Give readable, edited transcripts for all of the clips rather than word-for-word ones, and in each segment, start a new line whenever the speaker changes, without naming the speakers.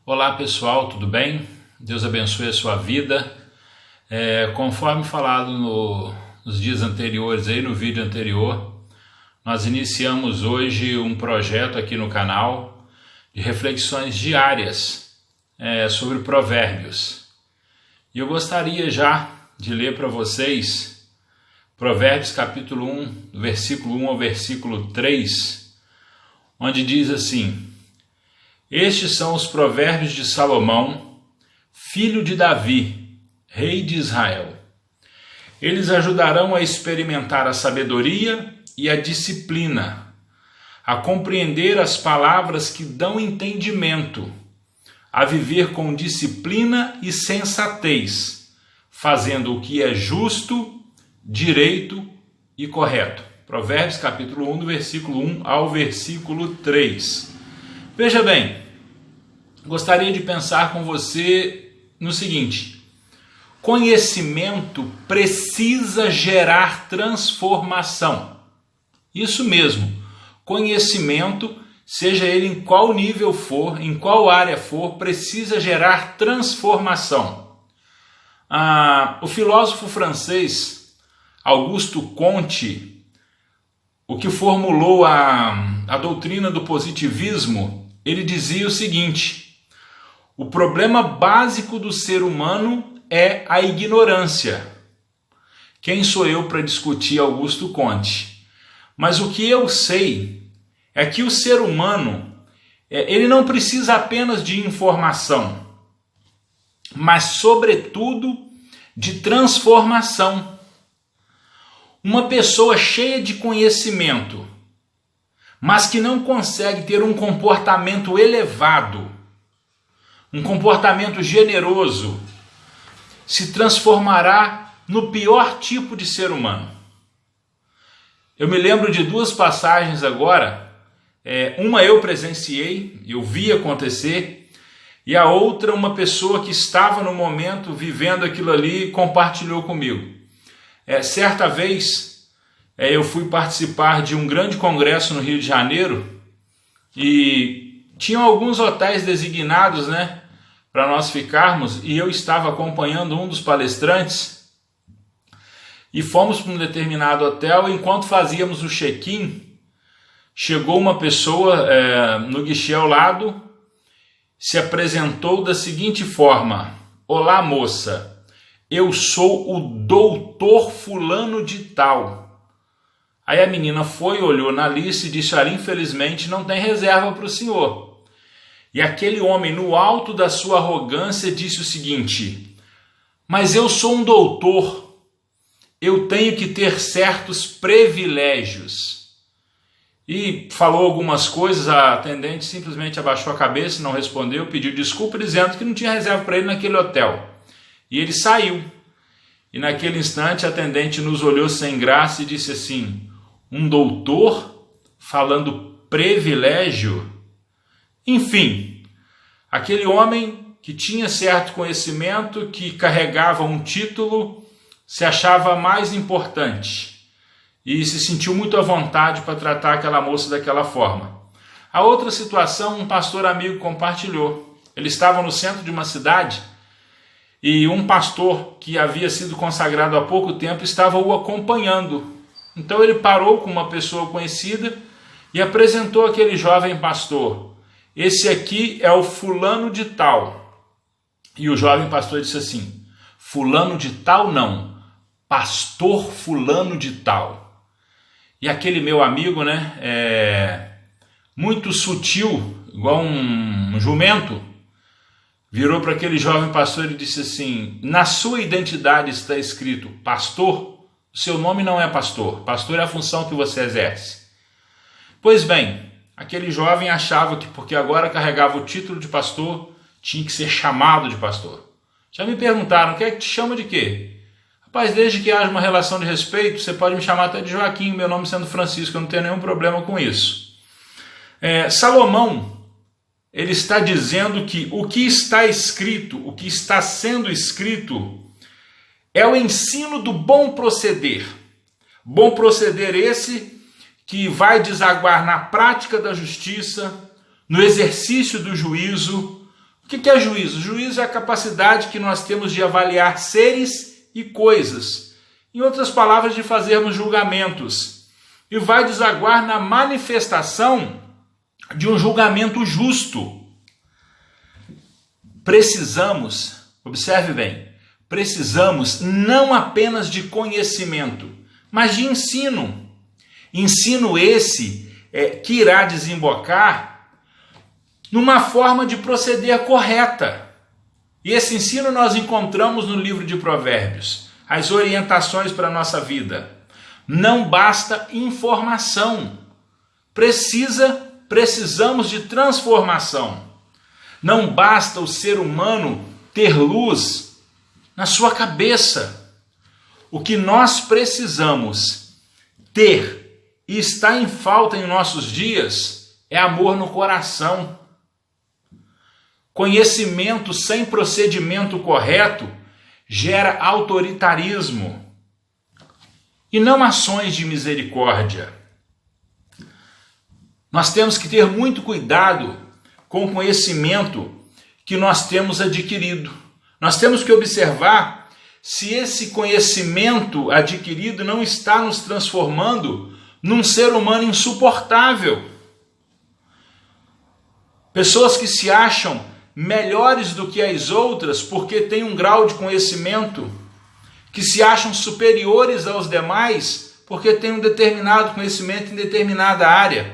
Olá pessoal, tudo bem? Deus abençoe a sua vida. Conforme falado nos dias anteriores, no vídeo anterior, nós iniciamos hoje um projeto aqui no canal de reflexões diárias sobre provérbios. E eu gostaria já de ler para vocês Provérbios capítulo 1, do versículo 1 ao versículo 3, onde diz assim: Estes são os provérbios de Salomão, filho de Davi, rei de Israel. Eles ajudarão a experimentar a sabedoria e a disciplina, a compreender as palavras que dão entendimento, a viver com disciplina e sensatez, fazendo o que é justo, direito e correto. Provérbios capítulo 1, do versículo 1 ao versículo 3. Veja bem, gostaria de pensar com você no seguinte: conhecimento precisa gerar transformação. Isso mesmo, conhecimento, seja ele em qual nível for, em qual área for, precisa gerar transformação. O filósofo francês Auguste Comte, o que formulou a doutrina do positivismo, ele dizia o seguinte: o problema básico do ser humano é a ignorância. Quem sou eu para discutir Auguste Comte? Mas o que eu sei é que o ser humano, ele não precisa apenas de informação, mas sobretudo de transformação. Uma pessoa cheia de conhecimento, mas que não consegue ter um comportamento elevado, um comportamento generoso, se transformará no pior tipo de ser humano. Eu me lembro de duas passagens agora, uma eu presenciei, eu vi acontecer, e a outra uma pessoa que estava no momento vivendo aquilo ali compartilhou comigo. Certa vez eu fui participar de um grande congresso no Rio de Janeiro e tinham alguns hotéis designados, para nós ficarmos, e eu estava acompanhando um dos palestrantes e fomos para um determinado hotel. Enquanto fazíamos o check-in, chegou uma pessoa no guichê ao lado, se apresentou da seguinte forma: Olá moça, eu sou o doutor fulano de tal. Aí a menina foi, olhou na lista e disse: olha, infelizmente não tem reserva para o senhor. E aquele homem, no alto da sua arrogância, disse o seguinte: mas eu sou um doutor, eu tenho que ter certos privilégios. E falou algumas coisas, a atendente simplesmente abaixou a cabeça, não respondeu, pediu desculpa, dizendo que não tinha reserva para ele naquele hotel. E ele saiu. E naquele instante a atendente nos olhou sem graça e disse assim: um doutor falando privilégio? Enfim, aquele homem que tinha certo conhecimento, que carregava um título, se achava mais importante e se sentiu muito à vontade para tratar aquela moça daquela forma. A outra situação, um pastor amigo compartilhou. Ele estava no centro de uma cidade e um pastor que havia sido consagrado há pouco tempo estava o acompanhando. Então ele parou com uma pessoa conhecida e apresentou aquele jovem pastor: esse aqui é o fulano de tal. E o jovem pastor disse assim: fulano de tal não, pastor fulano de tal. E aquele meu amigo, muito sutil, igual um jumento, virou para aquele jovem pastor e disse assim: na sua identidade está escrito pastor? O seu nome não é pastor. Pastor é a função que você exerce. Pois bem, aquele jovem achava que porque agora carregava o título de pastor, tinha que ser chamado de pastor. Já me perguntaram: quer que te chama de quê? Rapaz, desde que haja uma relação de respeito, você pode me chamar até de Joaquim, meu nome sendo Francisco, eu não tenho nenhum problema com isso. Salomão, ele está dizendo que o que está escrito, o que está sendo escrito, é o ensino do bom proceder. Bom proceder esse que vai desaguar na prática da justiça, no exercício do juízo, O que é juízo? Juízo é a capacidade que nós temos de avaliar seres e coisas. Em outras palavras, de fazermos julgamentos. E vai desaguar na manifestação de um julgamento justo. Precisamos, observe bem, precisamos não apenas de conhecimento, mas de ensino. Ensino esse que irá desembocar numa forma de proceder correta. E esse ensino nós encontramos no livro de Provérbios, as orientações para a nossa vida. Não basta informação, precisamos de transformação. Não basta o ser humano ter luz na sua cabeça. O que nós precisamos ter e está em falta em nossos dias é amor no coração. Conhecimento sem procedimento correto gera autoritarismo e não ações de misericórdia. Nós temos que ter muito cuidado com o conhecimento que nós temos adquirido. Nós temos que observar se esse conhecimento adquirido não está nos transformando num ser humano insuportável. Pessoas que se acham melhores do que as outras porque têm um grau de conhecimento, que se acham superiores aos demais porque têm um determinado conhecimento em determinada área.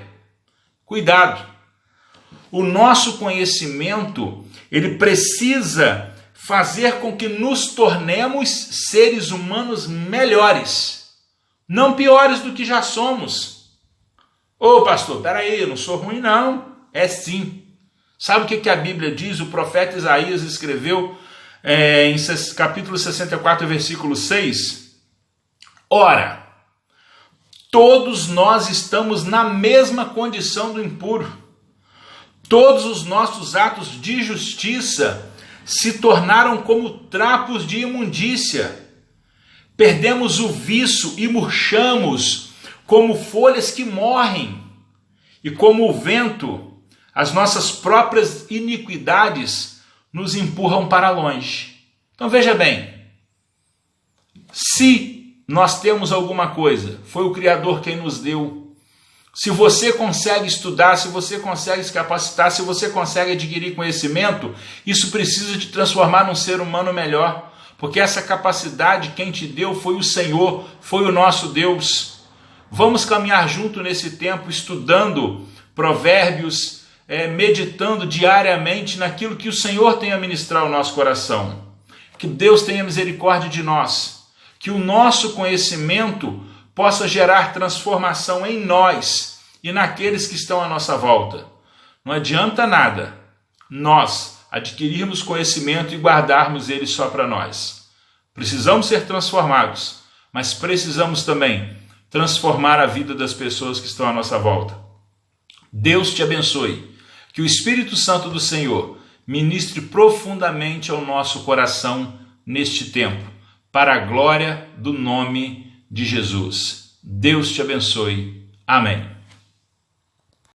Cuidado! O nosso conhecimento, ele precisa fazer com que nos tornemos seres humanos melhores, não piores do que já somos. Ô pastor, peraí, eu não sou ruim não. É sim. Sabe o que a Bíblia diz? O profeta Isaías escreveu em capítulo 64, versículo 6. Ora, todos nós estamos na mesma condição do impuro. Todos os nossos atos de justiça se tornaram como trapos de imundícia. Perdemos o viço e murchamos como folhas que morrem. E como o vento, as nossas próprias iniquidades nos empurram para longe. Então veja bem, se nós temos alguma coisa, foi o Criador quem nos deu. Se você consegue estudar, se você consegue se capacitar, se você consegue adquirir conhecimento, isso precisa te transformar num ser humano melhor, porque essa capacidade quem te deu foi o Senhor, foi o nosso Deus. Vamos caminhar junto nesse tempo, estudando Provérbios, meditando diariamente naquilo que o Senhor tem a ministrar ao nosso coração. Que Deus tenha misericórdia de nós, que o nosso conhecimento possa gerar transformação em nós e naqueles que estão à nossa volta. Não adianta nada nós adquirirmos conhecimento e guardarmos ele só para nós. Precisamos ser transformados, mas precisamos também transformar a vida das pessoas que estão à nossa volta. Deus te abençoe. Que o Espírito Santo do Senhor ministre profundamente ao nosso coração neste tempo, para a glória do nome de Jesus. Deus te abençoe. Amém.